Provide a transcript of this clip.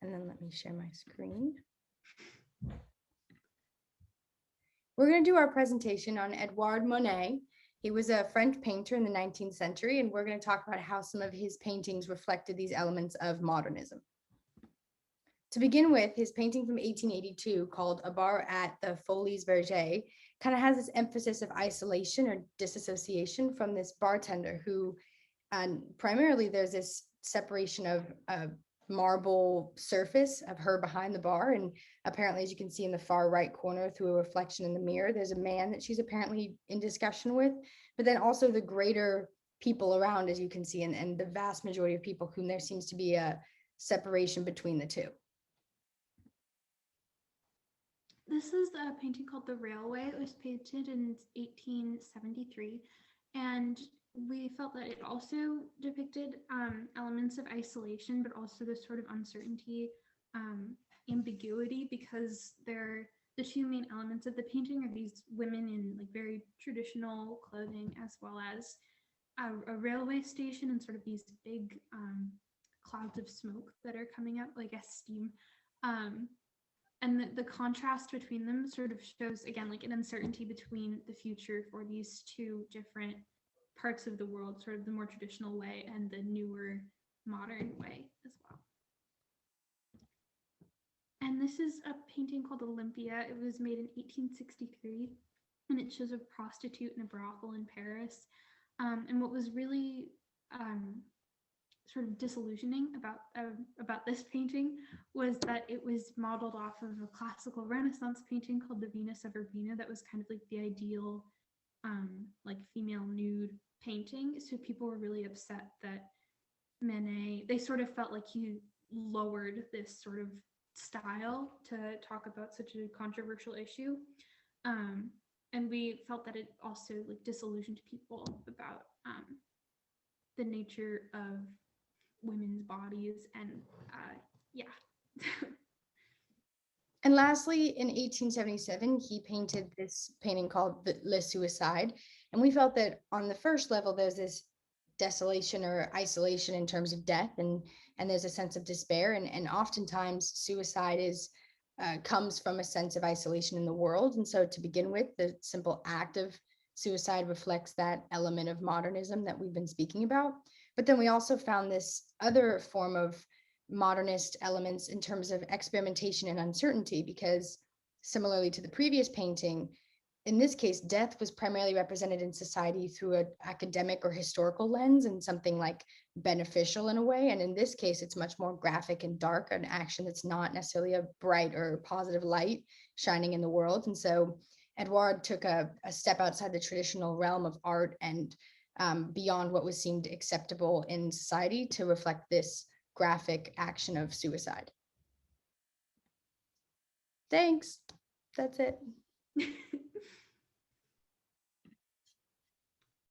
And then let me share my screen. We're going to do our presentation on Edouard Monet. He was a French painter in the 19th century, and we're going to talk about how some of his paintings reflected these elements of modernism. To begin with, his painting from 1882 called A Bar at the Folies Bergère kind of has this emphasis of isolation or disassociation from this bartender who, and primarily there's this separation of a marble surface of her behind the bar. And apparently, as you can see in the far right corner through a reflection in the mirror, there's a man that she's apparently in discussion with, but then also the greater people around, as you can see, and the vast majority of people whom there seems to be a separation between the two. This is a painting called The Railway. It was painted in 1873, and we felt that it also depicted elements of isolation, but also this sort of uncertainty, ambiguity, because the two main elements of the painting are these women in like very traditional clothing, as well as a railway station and sort of these big clouds of smoke that are coming up, like as steam. And the contrast between them sort of shows, again, like an uncertainty between the future for these two different parts of the world, sort of the more traditional way and the newer modern way as well. And this is a painting called Olympia. It was made in 1863, and it shows a prostitute in a brothel in Paris. And what was really sort of disillusioning about this painting was that it was modeled off of a classical Renaissance painting called the Venus of Urbina that was kind of like the ideal like female nude painting. So people were really upset that Manet, they sort of felt like he lowered this sort of style to talk about such a controversial issue. And we felt that it also like disillusioned people about the nature of women's bodies, and yeah. And lastly, in 1877, he painted this painting called Le Suicide. And we felt that on the first level, there's this desolation or isolation in terms of death, and there's a sense of despair. And oftentimes, suicide comes from a sense of isolation in the world. And so to begin with, the simple act of suicide reflects that element of modernism that we've been speaking about. But then we also found this other form of modernist elements in terms of experimentation and uncertainty, because similarly to the previous painting, in this case, death was primarily represented in society through an academic or historical lens and something like beneficial in a way. And in this case, it's much more graphic and dark, an action that's not necessarily a bright or positive light shining in the world. And so Edouard took a step outside the traditional realm of art and beyond what was seemed acceptable in society to reflect this graphic action of suicide. Thanks. That's it.